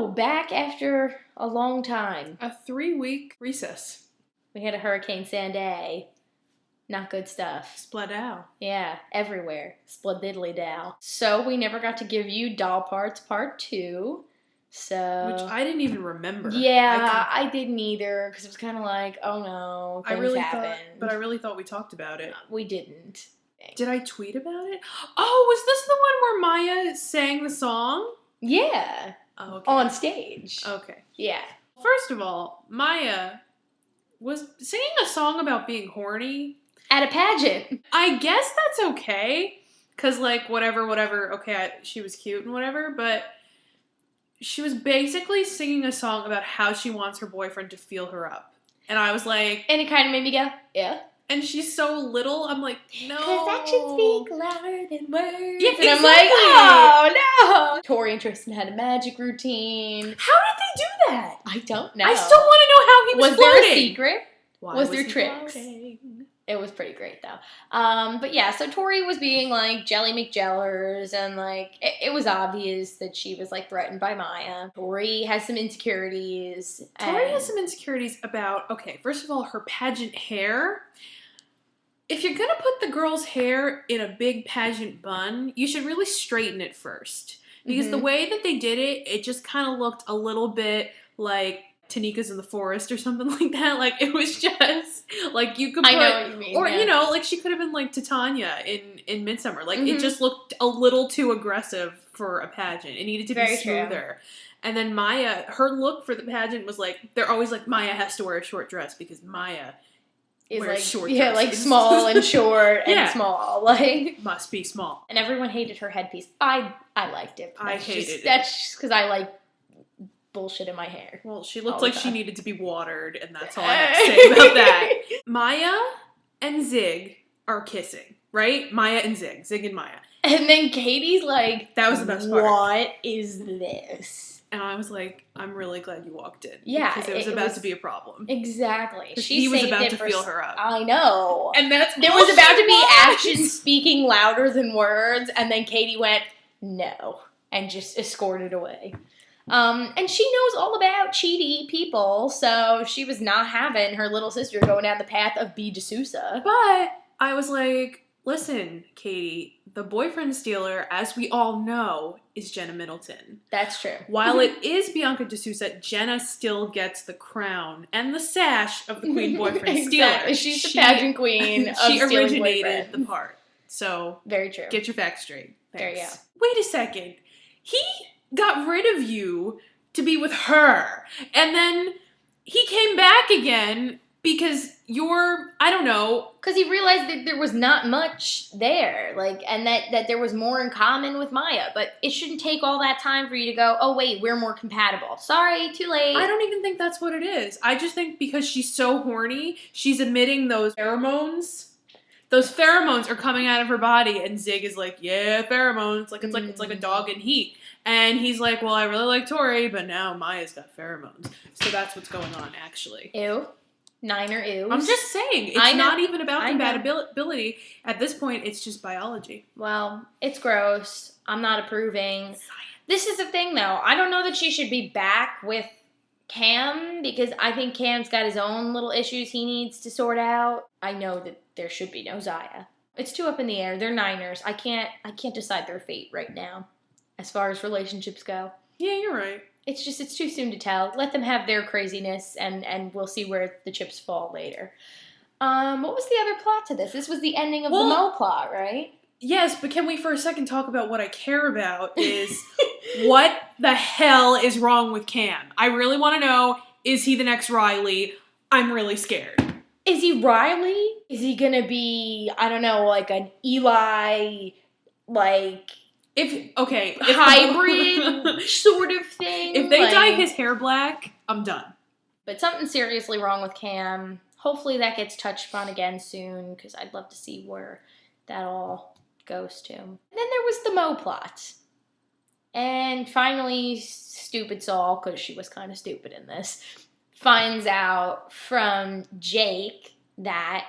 Hello, back after a long time. A 3-week recess. We had a Hurricane Sanday. Not good stuff. Split out. Yeah, everywhere. Splendidly down. So we never got to give you Doll Parts Part 2. So... Which I didn't even remember. Yeah, I didn't either, because it was kind of like, oh no, things happened. But I really thought we talked about it. We didn't. Did I tweet about it? Oh, was this the one where Maya sang the song? Yeah. Oh, okay. On stage. Okay. Yeah. First of all, Maya was singing a song about being horny. At a pageant. I guess that's okay, because, like, whatever, okay, she was cute and whatever, but she was basically singing a song about how she wants her boyfriend to feel her up. And I was like... And it kind of made me go, yeah. And she's so little, I'm like, no. Because actions speak louder than words. Yeah, and exactly. I'm like, oh, no. Tori and Tristan had a magic routine. How did they do that? I don't know. I still want to know how he was floating. Was there a secret? Why was there tricks? Floating? It was pretty great, though. But yeah, so Tori was being, like, Jelly McJellers, and, like, it was obvious that she was, like, threatened by Maya. Tori has some insecurities. Tori has some insecurities about, okay, first of all, her pageant hair. If you're gonna put the girl's hair in a big pageant bun, you should really straighten it first. Because the way that they did it, it just kind of looked a little bit like Tanika's in the Forest or something like that. Like, it was just, like, you could put... I know what you mean. Or, yeah. you know, like, she could have been like Titania in Midsummer. Like, it just looked a little too aggressive for a pageant. It needed to be smoother. True. And then Maya, her look for the pageant was like, they're always like, Maya has to wear a short dress because Maya... is like short dresses. Like small and short and small, like must be small. And everyone hated her headpiece. I liked it. I hated it. That's just because I like bullshit in my hair. Well, she looked like she needed to be watered, and that's all I have to say about that. Maya and Zig are kissing, right? Maya and Zig and Maya. And then Katie's like, that was the best part. What is this? And I was like, I'm really glad you walked in. Yeah. Because it was about to be a problem. Exactly. He was about to feel her up. I know. And that's there was about to be action speaking louder than words, and then Katie went, no, and just escorted away. And she knows all about cheaty people, so she was not having her little sister going down the path of B. D'Souza. But I was like, listen, Katie, the boyfriend stealer, as we all know, is Jenna Middleton. That's true. While it is Bianca D'Souza, Jenna still gets the crown and the sash of the queen boyfriend stealer. She's the pageant queen of she stealing originated boyfriend. the part. So very true. Get your facts straight. Thanks. There you go. Wait a second. He got rid of you to be with her, and then he came back again because I don't know. Because he realized that there was not much there, like, and that there was more in common with Maya. But it shouldn't take all that time for you to go, oh, wait, we're more compatible. Sorry, too late. I don't even think that's what it is. I just think because she's so horny, she's emitting those pheromones. Those pheromones are coming out of her body, and Zig is like, yeah, pheromones. Like, it's like a dog in heat. And he's like, well, I really like Tori, but now Maya's got pheromones. So that's what's going on, actually. Ew. Niner ew. I'm just saying, it's not even about compatibility. At this point, it's just biology. Well, it's gross. I'm not approving. Science. This is the thing, though. I don't know that she should be back with Cam, because I think Cam's got his own little issues he needs to sort out. I know that there should be no Zaya. It's too up in the air. They're Niners. I can't decide their fate right now, as far as relationships go. Yeah, you're right. It's too soon to tell. Let them have their craziness, and we'll see where the chips fall later. What was the other plot to this? This was the ending of the Mo plot, right? Yes, but can we for a second talk about what I care about is what the hell is wrong with Cam? I really want to know, is he the next Riley? I'm really scared. Is he Riley? Is he gonna be, I don't know, like an Eli, like... hybrid sort of thing. If they dye his hair black, I'm done. But something's seriously wrong with Cam. Hopefully that gets touched upon again soon, because I'd love to see where that all goes to. And then there was the Mo plot. And finally, stupid Saul, because she was kind of stupid in this, finds out from Jake that,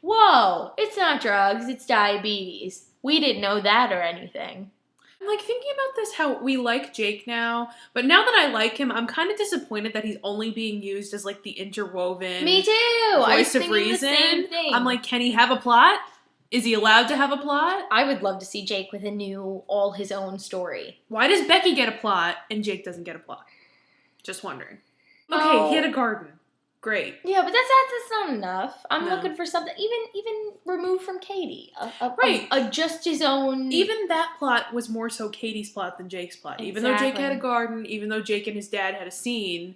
whoa, it's not drugs, it's diabetes. We didn't know that or anything. I'm like thinking about this, how we like Jake now, but now that I like him, I'm kind of disappointed that he's only being used as like the interwoven Me too. I was voice of thinking reason. the same thing. I'm like, can he have a plot? Is he allowed to have a plot? I would love to see Jake with a new, all his own story. Why does Becky get a plot and Jake doesn't get a plot? Just wondering. Okay, he had a garden. Great. Yeah, but that's not enough. I'm No. looking for something even removed from Katie. Right. Just his own. Even that plot was more so Katie's plot than Jake's plot. Even though Jake had a garden, even though Jake and his dad had a scene,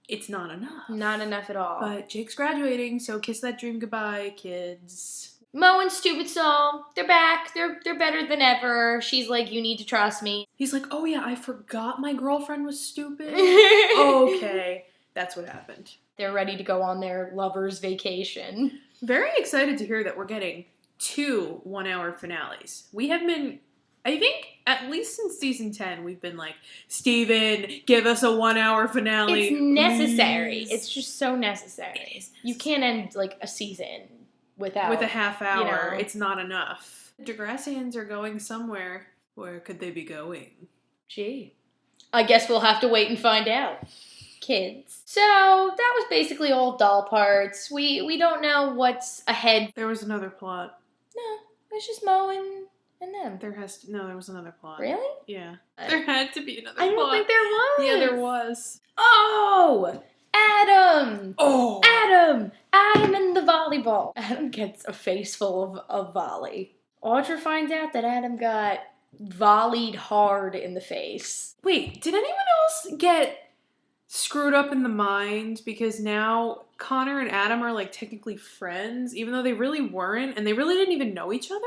it's not enough. Not enough at all. But Jake's graduating, so kiss that dream goodbye, kids. Mo and Stupid Soul, they're back. They're better than ever. She's like, you need to trust me. He's like, oh yeah, I forgot my girlfriend was stupid. Okay, that's what happened. They're ready to go on their lover's vacation. Very excited to hear that we're getting 2 one-hour finales. We have been, I think, at least since season 10, we've been like, Steven, give us a 1-hour finale. It's necessary. Please. It's just so necessary. You can't end like a season without with a half hour. You know. It's not enough. The Degrassians are going somewhere. Where could they be going? Gee. I guess we'll have to wait and find out. Kids. So that was basically all doll parts. We don't know what's ahead. There was another plot. No, it's just Mo and them. There was another plot. Really? Yeah. There had to be another I plot. don't think there was. Yeah, there was. Oh! Adam! Oh! Adam and the volleyball. Adam gets a face full of volley. Audra finds out that Adam got volleyed hard in the face. Wait, did anyone else get screwed up in the mind because now Connor and Adam are like technically friends, even though they really weren't, and they really didn't even know each other?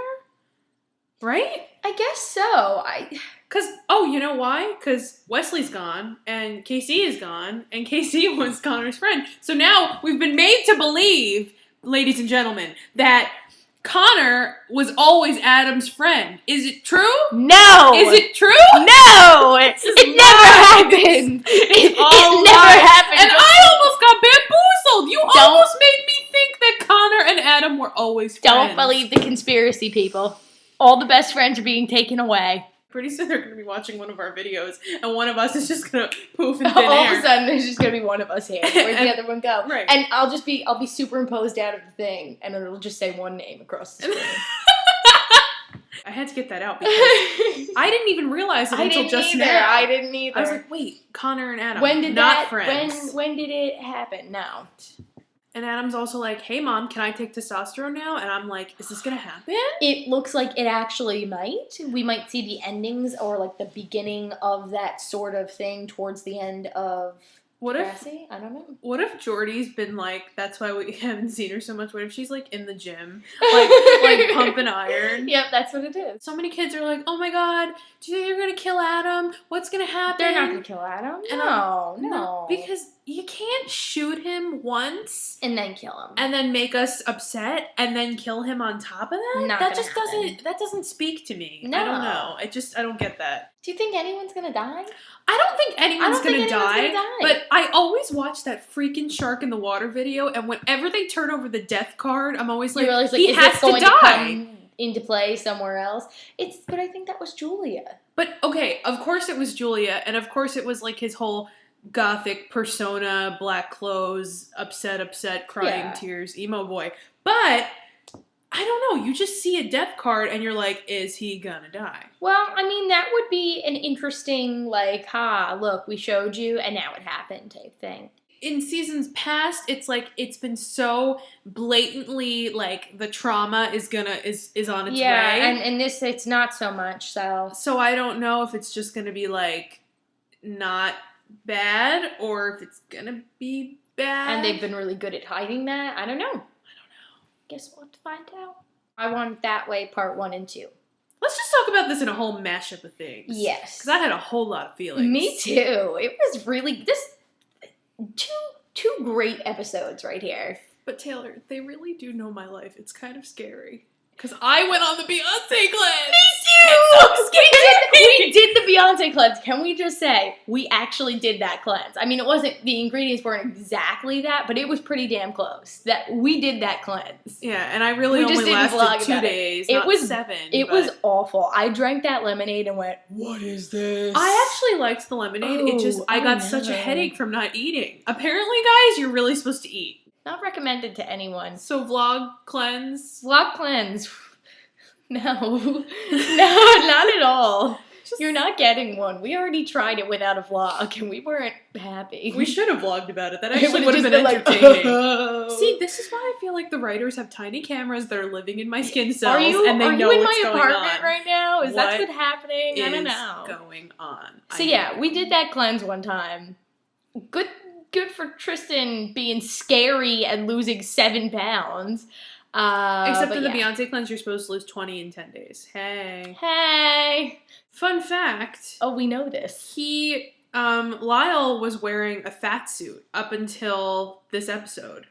Right? I guess so. You know why? Because Wesley's gone, and KC is gone, and KC was Connor's friend. So now we've been made to believe, ladies and gentlemen, that Connor was always Adam's friend. Is it true? No! Is it true? No! It never happened! It never happened! And I almost got bamboozled! You almost made me think that Connor and Adam were always friends. Don't believe the conspiracy, people. All the best friends are being taken away. Pretty soon they're going to be watching one of our videos, and one of us is just going to poof in thin air. All of a sudden, there's just going to be one of us here. Where'd the other one go? Right. And I'll be superimposed out of the thing, and it'll just say one name across the screen. I had to get that out because I didn't even realize it until just now. I didn't either. I was like, wait, Connor and Adam, when did not friends. When did it happen? No. And Adam's also like, hey mom, can I take testosterone now? And I'm like, is this gonna happen? It looks like it actually might. We might see the endings or like the beginning of that sort of thing towards the end of Degrassi. I don't know. What if Jordy's been like, that's why we haven't seen her so much? What if she's like in the gym, like pumping iron? Yep, that's what it is. So many kids are like, oh my god, do you think they're gonna kill Adam? What's gonna happen? They're not gonna kill Adam. No. Because you can't shoot him once and then kill him. And then make us upset and then kill him on top of that? That doesn't speak to me. No. I don't know. I don't get that. Do you think anyone's gonna die? I don't think anyone's gonna die. But I always watch that freaking shark in the water video, and whenever they turn over the death card, I'm always like, he has to die. Come into play somewhere else. But I think that was Julia. But okay, of course it was Julia, and of course it was like his whole gothic persona, black clothes, upset, crying tears, emo boy. But I don't know, you just see a death card and you're like, is he gonna die? Well, I mean, that would be an interesting, like, look, we showed you and now it happened type thing. In seasons past, it's like, it's been so blatantly, like, the trauma is on its way. Yeah, and this, it's not so much, so. So I don't know if it's just gonna be, like, not bad, or if it's gonna be bad. And they've been really good at hiding that. I don't know. Guess we'll have to find out. I want That Way Part 1 and 2. Let's just talk about this in a whole mashup of things. Yes. Because I had a whole lot of feelings. Me too. It was really, two great episodes right here. But Taylor, they really do know my life. It's kind of scary. Because I went on the Beyonce cleanse. Me too! We did the Beyonce cleanse. Can we just say, we actually did that cleanse. I mean, it wasn't, the ingredients weren't exactly that, but it was pretty damn close. That we did that cleanse. Yeah, and I really only lasted 2 days, it not was 7. It was awful. I drank that lemonade and went, what is this? I actually liked the lemonade. I got such a headache from not eating. Apparently, guys, you're really supposed to eat. Not recommended to anyone. So vlog cleanse? Vlog cleanse. No. No, not at all. You're not getting one. We already tried it without a vlog, and we weren't happy. We should have vlogged about it. That actually would have been like, entertaining. See, this is why I feel like the writers have tiny cameras that are living in my skin cells, and they know what's going on. Are you in my apartment right now? Is that what's happening? I don't know. What's going on? So yeah, we did that cleanse one time. Good for Tristan being scary and losing 7 pounds. Except in the Beyonce cleanse, you're supposed to lose 20 in 10 days. Hey. Fun fact. Oh, we know this. Lyle was wearing a fat suit up until this episode.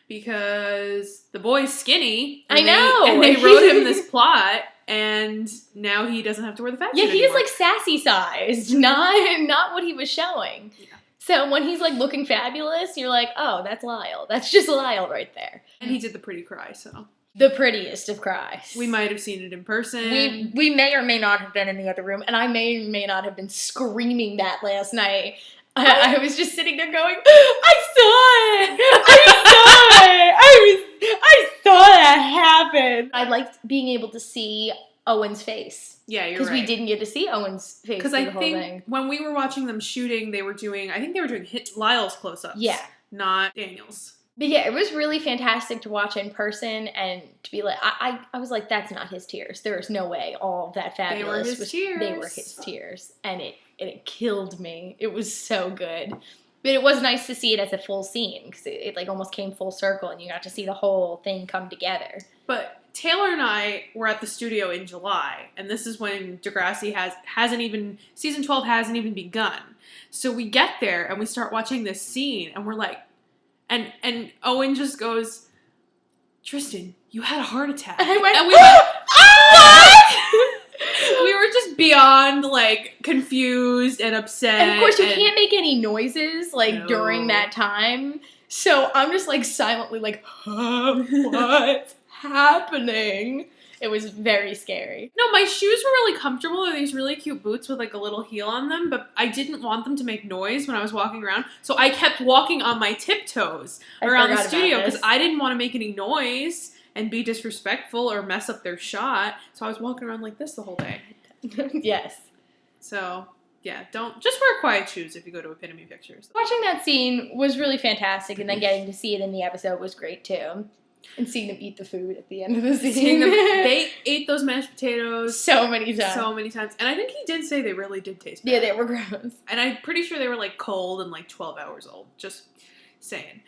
Because the boy's skinny. I know. And they wrote him this plot, and now he doesn't have to wear the fat suit anymore. Yeah, he is like sassy sized, not what he was showing. Yeah. So when he's like looking fabulous, you're like, oh, that's Lyle. That's just Lyle right there. And he did the pretty cry, so. The prettiest of cries. We might have seen it in person. We may or may not have been in the other room, and I may or may not have been screaming that last night. I was just sitting there going, I saw it! I saw that happen! I liked being able to see Owen's face. Yeah, you're right. Because we didn't get to see Owen's face through the whole thing. Because I think when we were watching them shooting, they were doing Lyle's close-ups. Yeah. Not Daniel's. But yeah, it was really fantastic to watch in person and to be like, I was like, that's not his tears. There is no way all of that fabulous. They were his tears. And it killed me. It was so good. But it was nice to see it as a full scene because it like almost came full circle and you got to see the whole thing come together. But Taylor and I were at the studio in July, and this is when Degrassi season 12 hasn't even begun. So we get there and we start watching this scene and we're like, and Owen just goes, Tristan, you had a heart attack. And we went, what? We were just beyond like confused and upset. And of course you can't make any noises during that time. So I'm just like silently like, what's happening? It was very scary. No, my shoes were really comfortable. They're these really cute boots with like a little heel on them, but I didn't want them to make noise when I was walking around. So I kept walking on my tiptoes around the studio because I didn't want to make any noise and be disrespectful or mess up their shot. So I was walking around like this the whole day. Yes. So, yeah, just wear quiet shoes if you go to Epitome Pictures. Watching that scene was really fantastic, and then getting to see it in the episode was great too. And seeing them eat the food at the end of the scene. They ate those mashed potatoes so many times. And I think he did say they really did taste bad. Yeah, they were gross. And I'm pretty sure they were like cold and like 12 hours old. Just saying.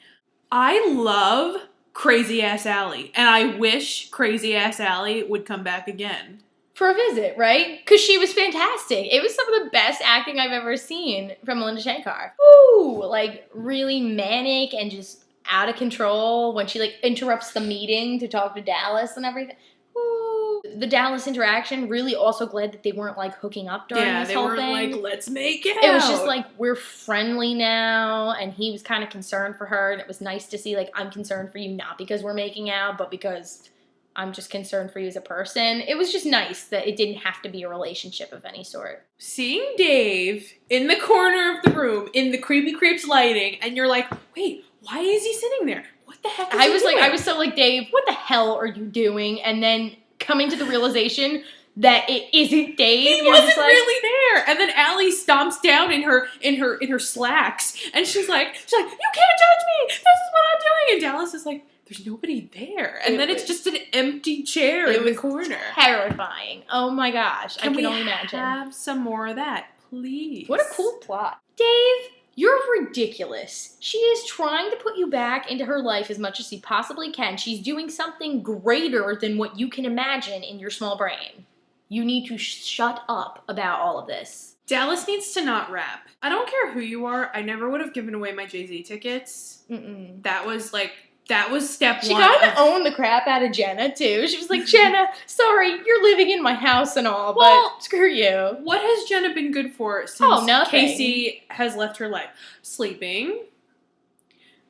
I love Crazy Ass Allie. And I wish Crazy Ass Allie would come back again. For a visit, right? Because she was fantastic. It was some of the best acting I've ever seen from Melinda Shankar. Ooh, like really manic and just out of control when she like interrupts the meeting to talk to Dallas and everything. Ooh. The Dallas interaction, really also glad that they weren't like hooking up during this whole thing. Yeah, they weren't like, let's make it out. It was just like, we're friendly now, and he was kind of concerned for her, and it was nice to see like, I'm concerned for you not because we're making out, but because I'm just concerned for you as a person. It was just nice that it didn't have to be a relationship of any sort. Seeing Dave in the corner of the room in the Creepy Creeps lighting, and you're like, wait, why is he sitting there? What the heck is he doing? I was so like, Dave, what the hell are you doing? And then coming to the realization that it isn't Dave. He wasn't really there. And then Allie stomps down in her slacks, and she's like, you can't judge me. This is what I'm doing. And Dallas is like, there's nobody there. And then it's just an empty chair in the corner. Terrifying. Oh my gosh. I can only imagine. Can we have some more of that, please? What a cool plot. Dave, you're ridiculous. She is trying to put you back into her life as much as she possibly can. She's doing something greater than what you can imagine in your small brain. You need to shut up about all of this. Dallas needs to not rap. I don't care who you are. I never would have given away my Jay-Z tickets. Mm-mm. That was like That was step She one. kind of owned the crap out of Jenna, too. She was like, Jenna, sorry, you're living in my house and all, but screw you. What has Jenna been good for since nothing. Casey has left her life? Sleeping,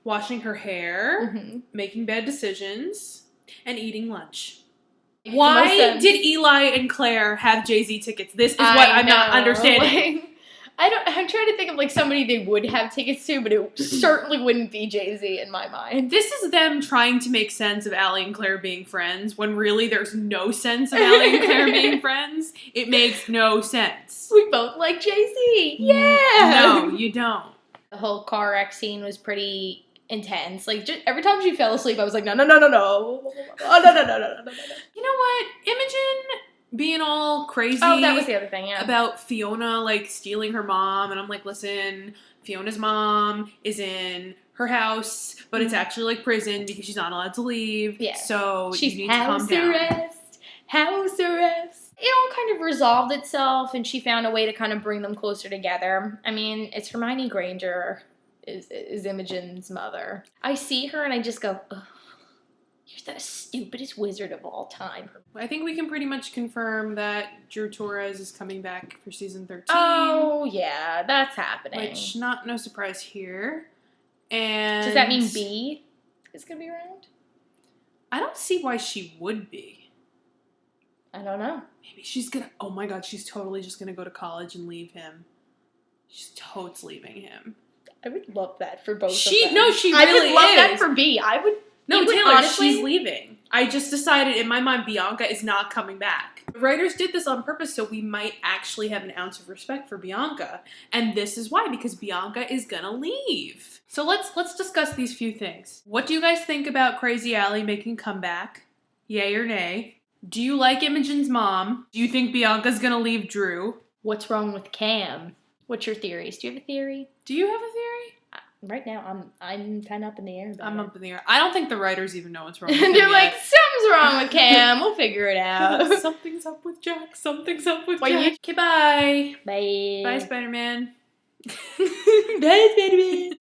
washing her hair, making bad decisions, and eating lunch. Why did Eli and Claire have Jay-Z tickets? This is what I'm not understanding. Like, I'm trying to think of like somebody they would have tickets to, but it certainly wouldn't be Jay-Z in my mind. This is them trying to make sense of Allie and Claire being friends when really there's no sense of Allie and Claire being friends. It makes no sense. We both like Jay-Z. Yeah. No, you don't. The whole car wreck scene was pretty intense. Like, just, every time she fell asleep, I was like, no. Oh, no. You know what? Imogen being all crazy. Oh, that was the other thing, yeah. About Fiona, like, stealing her mom. And I'm like, listen, Fiona's mom is in her house, but it's actually, like, prison because she's not allowed to leave. Yeah. So she's you need to calm down. House arrest. It all kind of resolved itself, and she found a way to kind of bring them closer together. I mean, it's Hermione Granger is Imogen's mother. I see her and I just go, ugh, you're the stupidest wizard of all time. I think we can pretty much confirm that Drew Torres is coming back for season 13. Oh, yeah, that's happening. Which, no surprise here. And does that mean B is going to be around? I don't see why she would be. I don't know. Maybe she's gonna, oh my god, she's totally just gonna go to college and leave him. She's totes leaving him. I would love that for both of them. No, she really I would love is. that for B. I would. No, Taylor, honestly, she's leaving. I just decided in my mind Bianca is not coming back. The writers did this on purpose so we might actually have an ounce of respect for Bianca. And this is why, because Bianca is gonna leave. So let's discuss these few things. What do you guys think about Crazy Allie making a comeback? Yay or nay? Do you like Imogen's mom? Do you think Bianca's gonna leave Drew? What's wrong with Cam? What's your theories? Do you have a theory? Do you have a theory? Right now, I'm kind of up in the air. I'm up in the air. I don't think the writers even know what's wrong with him They're like, yet. something's wrong with Cam. We'll figure it out. Something's up with Jack. Something's up with Jack. Okay, bye. Bye. Bye, Spider-Man. Bye, Spider-Man.